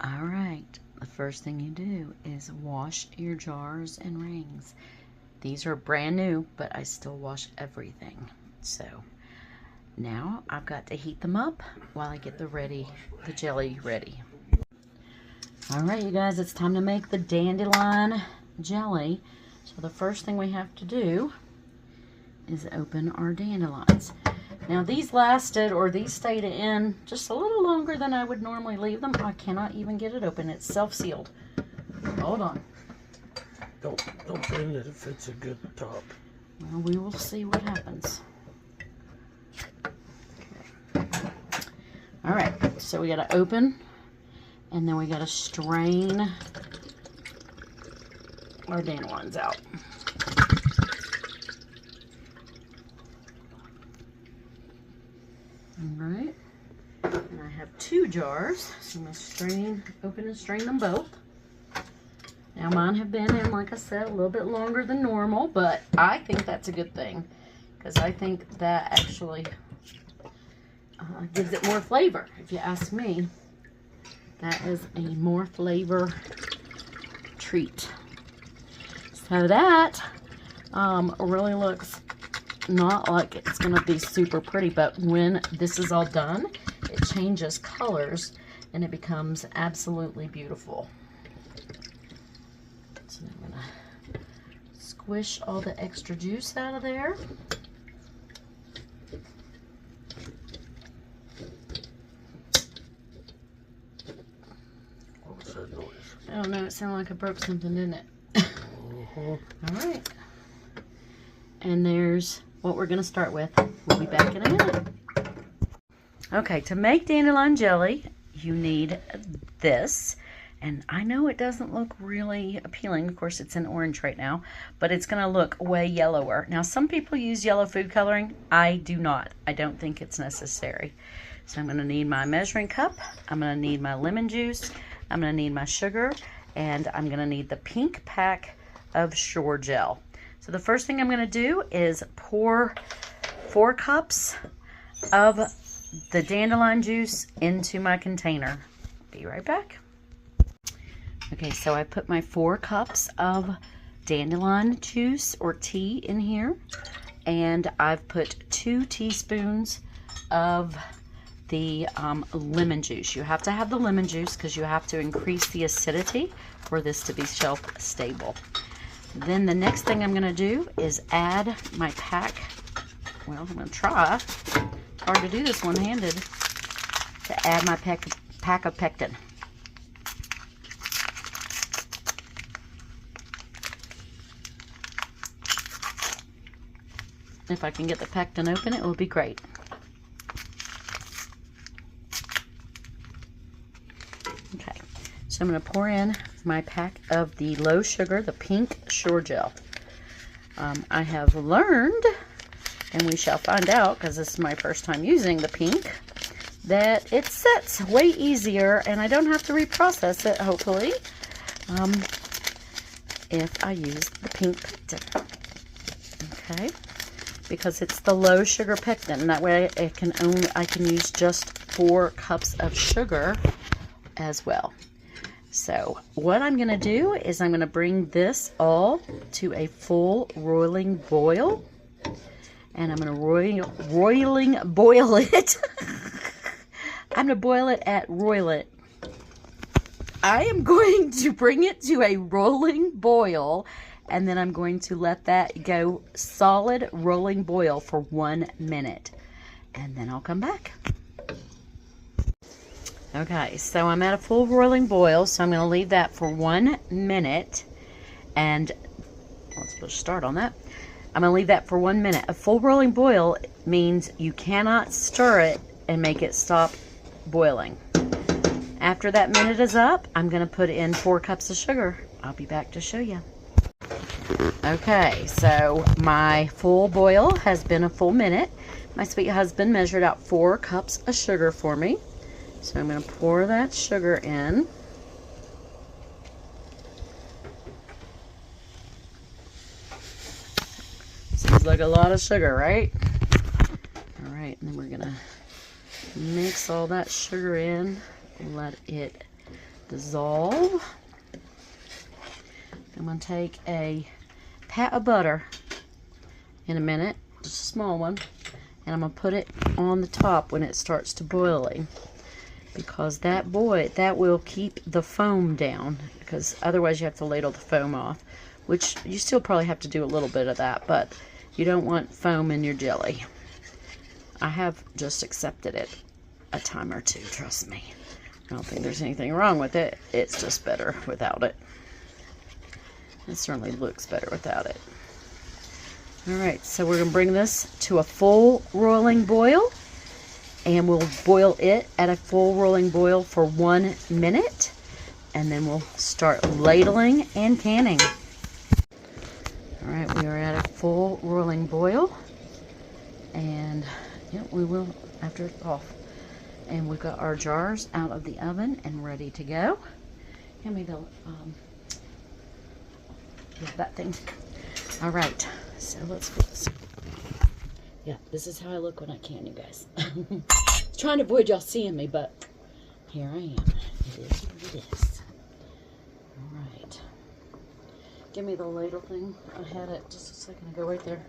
All right, the first thing you do is wash your jars and rings. These are brand new, but I still wash everything. So now I've got to heat them up while I get the jelly ready. All right, you guys, it's time to make the dandelion jelly. So the first thing we have to do is open our dandelions. Now these stayed in just a little longer than I would normally leave them. I cannot even get it open. It's self-sealed. Hold on. Don't bend it if it's a good top. Well, we will see what happens. Okay. All right, so we got to open, and then we got to strain our dandelions out. All right, and I have 2 jars, so I'm going to open and strain them both. Now mine have been in, like I said, a little bit longer than normal, but I think that's a good thing, because I think that actually gives it more flavor. If you ask me, that is a more flavor treat. So that really looks not like it's going to be super pretty, but when this is all done, it changes colors and it becomes absolutely beautiful. So I'm going to squish all the extra juice out of there. What was that noise? I don't know, it sounded like I broke something, didn't it? All right. And there's what we're going to start with. We'll be back in a minute. Okay, to make dandelion jelly, you need this. And I know it doesn't look really appealing. Of course, it's in orange right now, but it's going to look way yellower. Now, some people use yellow food coloring. I do not. I don't think it's necessary. So I'm going to need my measuring cup. I'm going to need my lemon juice. I'm going to need my sugar. And I'm going to need the pink pack of Suregel. So the first thing I'm going to do is pour 4 cups of the dandelion juice into my container. Be right back. Okay, so I put my 4 cups of dandelion juice or tea in here, and I've put 2 teaspoons of the lemon juice. You have to have the lemon juice because you have to increase the acidity for this to be shelf stable. Then the next thing I'm going to do is add my pack. Well, I'm going to try. It's hard to do this one-handed. To add my pack of pectin. If I can get the pectin open, it will be great. Okay, so I'm going to pour in my pack of the low sugar, the pink Suregel. I have learned, and we shall find out because this is my first time using the pink, that it sets way easier and I don't have to reprocess it, hopefully, if I use the pink pectin. Okay, because it's the low sugar pectin. That way I can use just 4 cups of sugar as well. So what I'm going to do is I'm going to bring this all to a full roiling boil. And I'm going to roiling boil it. I'm going to boil it at roil it. I am going to bring it to a rolling boil, and then I'm going to let that go solid rolling boil for 1 minute. And then I'll come back. Okay, so I'm at a full roiling boil, so I'm going to leave that for 1 minute. And let's push start on that. I'm going to leave that for 1 minute. A full rolling boil means you cannot stir it and make it stop boiling. After that minute is up, I'm going to put in 4 cups of sugar. I'll be back to show you. Okay, so my full boil has been a full minute. My sweet husband measured out 4 cups of sugar for me. So I'm going to pour that sugar in. Seems like a lot of sugar, right? All right, and then we're going to mix all that sugar in, let it dissolve. I'm going to take a pat of butter in a minute, just a small one, and I'm going to put it on the top when it starts to boiling, because that will keep the foam down, because otherwise you have to ladle the foam off, which you still probably have to do a little bit of that, but you don't want foam in your jelly. I have just accepted it a time or two, trust me. I don't think there's anything wrong with it. It's just better without it. It certainly looks better without it. Alright, so we're going to bring this to a full rolling boil, and we'll boil it at a full rolling boil for 1 minute, and then we'll start ladling and canning. Alright, we are at a full rolling boil, and yeah, we will after it's off. And we've got our jars out of the oven and ready to go. Hand me the that thing. All right, so let's put this. Yeah, this is how I look when I can, you guys. Trying to avoid y'all seeing me, but here I am. It is what it is. All right. Give me the ladle thing. I had it just a second ago right there.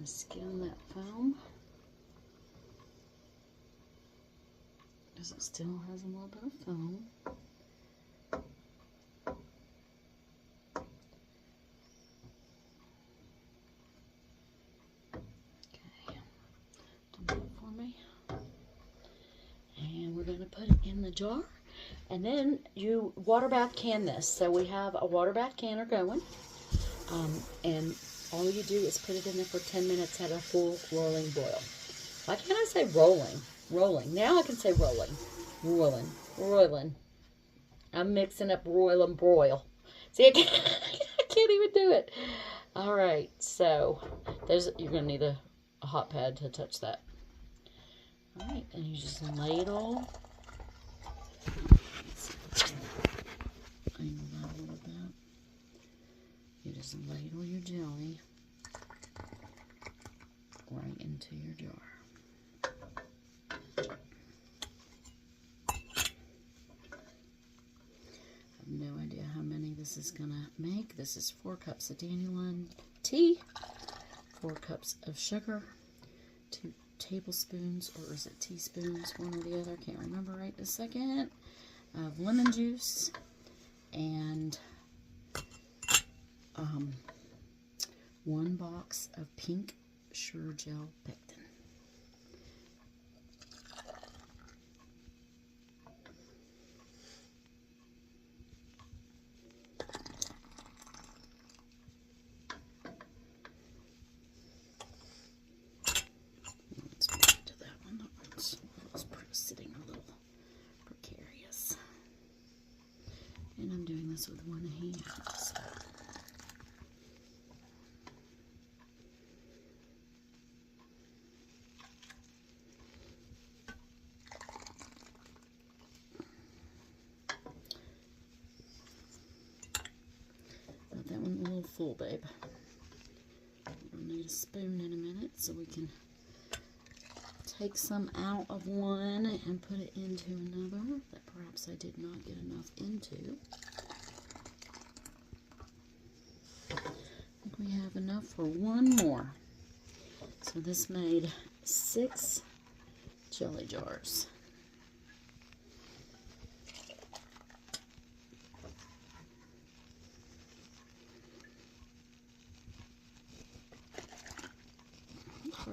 Skim that foam, because it still has a little bit of foam. Okay, do that for me. And we're going to put it in the jar, and then you water bath can this. So we have a water bath canner going, and all you do is put it in there for 10 minutes at a full rolling boil. Why can't I say rolling? Rolling. Now I can say rolling. Roiling. I'm mixing up roil and broil. See, I can't even do it. All right, so you're going to need a hot pad to touch that. All right, and you just ladle. You just ladle your jelly right into your jar. I have no idea how many this is going to make. This is 4 cups of dandelion tea, 4 cups of sugar, 2 tablespoons, or is it teaspoons, one or the other, I can't remember right this second, of lemon juice, and 1 box of pink Suregel pectin. Let's back to that one. That was sitting a little precarious. And I'm doing this with one hand. So. That one a little full, babe. We'll need a spoon in a minute so we can take some out of one and put it into another that perhaps I did not get enough into. I think we have enough for 1 more. So this made 6 jelly jars.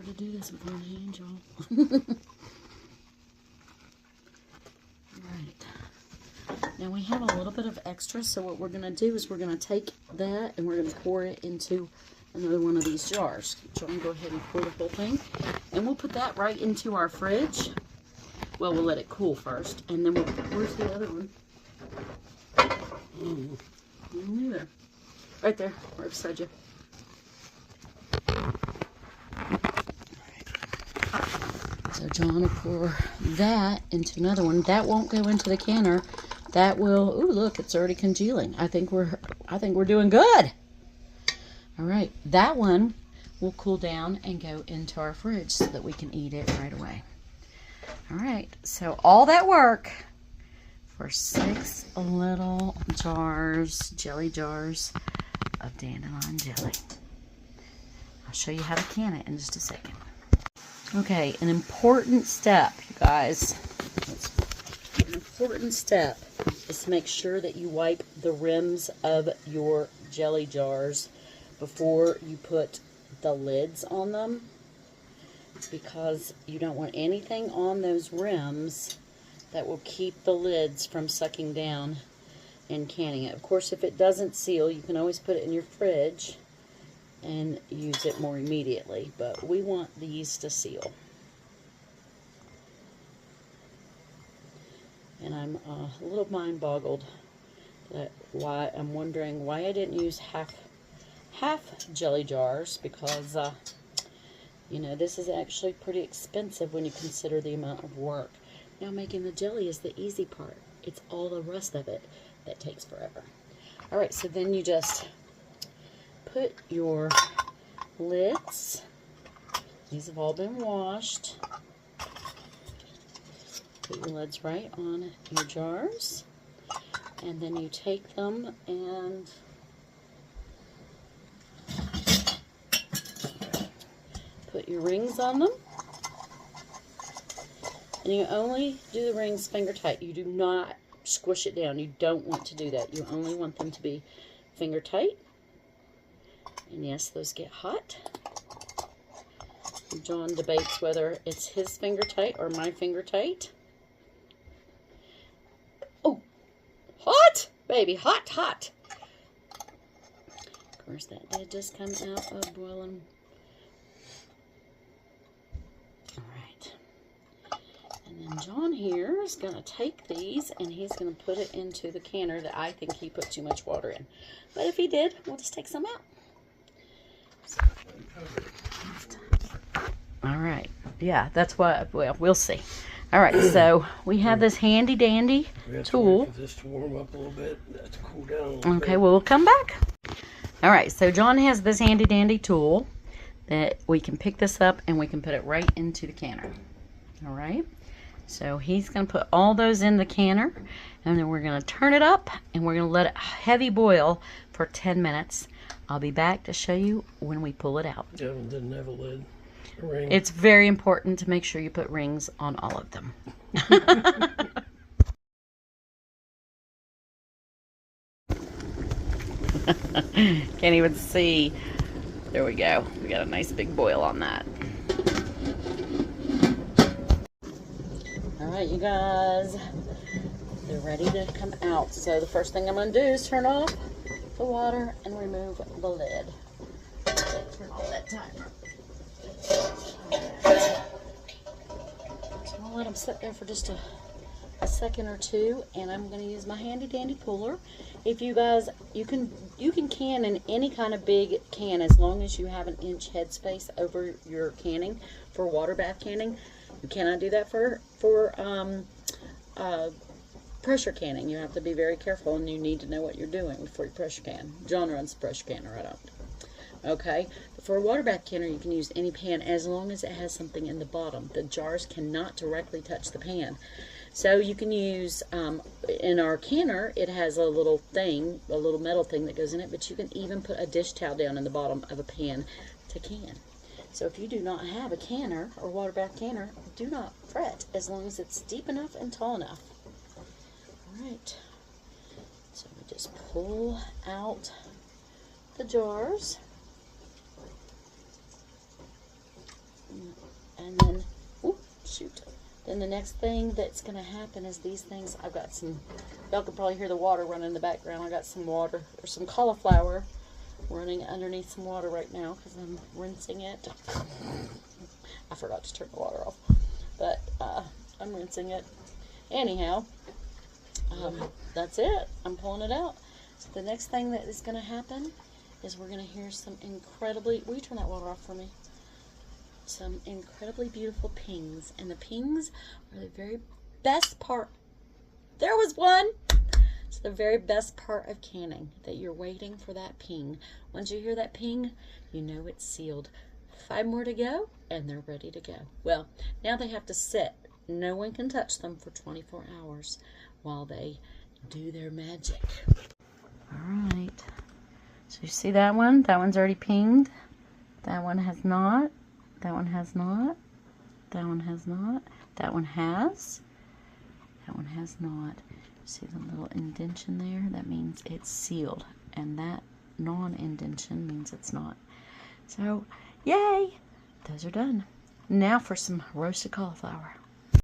To do this with one hand, y'all. Right. Now we have a little bit of extra, so what we're going to do is we're going to take that and we're going to pour it into another one of these jars. So I'm going to go ahead and pour the whole thing. And we'll put that right into our fridge. Well, we'll let it cool first. And then where's the other one? Neither. Right there, right beside you. So John will pour that into another one. That won't go into the canner that will, ooh, look, it's already congealing. I think we're doing good. All right, that one will cool down and go into our fridge so that we can eat it right away. All right, so all that work for 6 little jars, jelly jars of dandelion jelly. I'll show you how to can it in just a second. Okay, an important step, you guys. An important step is to make sure that you wipe the rims of your jelly jars before you put the lids on them, because you don't want anything on those rims that will keep the lids from sucking down and canning it. Of course, if it doesn't seal, you can always put it in your fridge and use it more immediately, but we want these to seal. And I'm a little mind boggled that I'm wondering why I didn't use half jelly jars, because you know, this is actually pretty expensive when you consider the amount of work. Now, making the jelly is the easy part. It's all the rest of it that takes forever. All right, so then you just put your lids. These have all been washed. Put your lids right on your jars. And then you take them and put your rings on them. And you only do the rings finger tight. You do not squish it down. You don't want to do that. You only want them to be finger tight. And yes, those get hot. John debates whether it's his finger tight or my finger tight. Oh, hot, baby, hot, hot. Of course, that did just come out of boiling. All right. And then John here is going to take these and he's going to put it into the canner that I think he put too much water in. But if he did, we'll just take some out. All right. Yeah, that's what, well, we'll see. All right, so we have this handy dandy tool. Wait for this to warm up a little bit. That's cool down a little Okay, bit. well, we'll come back. All right, so John has this handy dandy tool that we can pick this up and we can put it right into the canner. All right, so he's going to put all those in the canner, and then we're going to turn it up and we're going to let it heavy boil for 10 minutes. I'll be back to show you when we pull it out. Yeah, it didn't have a lid. A ring. It's very important to make sure you put rings on all of them. Can't even see. There we go. We got a nice big boil on that. All right, you guys, they're ready to come out. So the first thing I'm going to do is turn off the water and remove the lid. Turn off that timer. So I'll let them sit there for just a second or two, and I'm going to use my handy dandy puller. If you guys, you can can in any kind of big can as long as you have an inch headspace over your canning for water bath canning. You cannot do that for pressure canning. You have to be very careful, and you need to know what you're doing before you pressure can. John runs the pressure canner, I don't. Okay, but for a water bath canner, you can use any pan as long as it has something in the bottom. The jars cannot directly touch the pan. So you can use, in our canner, it has a little thing, a little metal thing that goes in it, but you can even put a dish towel down in the bottom of a pan to can. So if you do not have a canner or water bath canner, do not fret as long as it's deep enough and tall enough. All right, so we just pull out the jars. And then, oh, shoot. Then the next thing that's going to happen is these things, I've got some, y'all can probably hear the water running in the background. I got some water, or some cauliflower running underneath some water right now because I'm rinsing it. I forgot to turn the water off, but I'm rinsing it. Anyhow, that's it. I'm pulling it out. So the next thing that is going to happen is we're going to hear some incredibly, will you turn that water off for me? Some incredibly beautiful pings, and the pings are the very best part. There was one. The very best part of canning, that you're waiting for that ping. Once you hear that ping, you know it's sealed. 5 more to go, and they're ready to go. Well, now they have to sit. No one can touch them for 24 hours while they do their magic. All right. So you see that one? That one's already pinged. That one has not. That one has not. That one has not. That one has. That one has not. See the little indentation there? That means it's sealed. And that non-indentation means it's not. So, yay! Those are done. Now for some roasted cauliflower.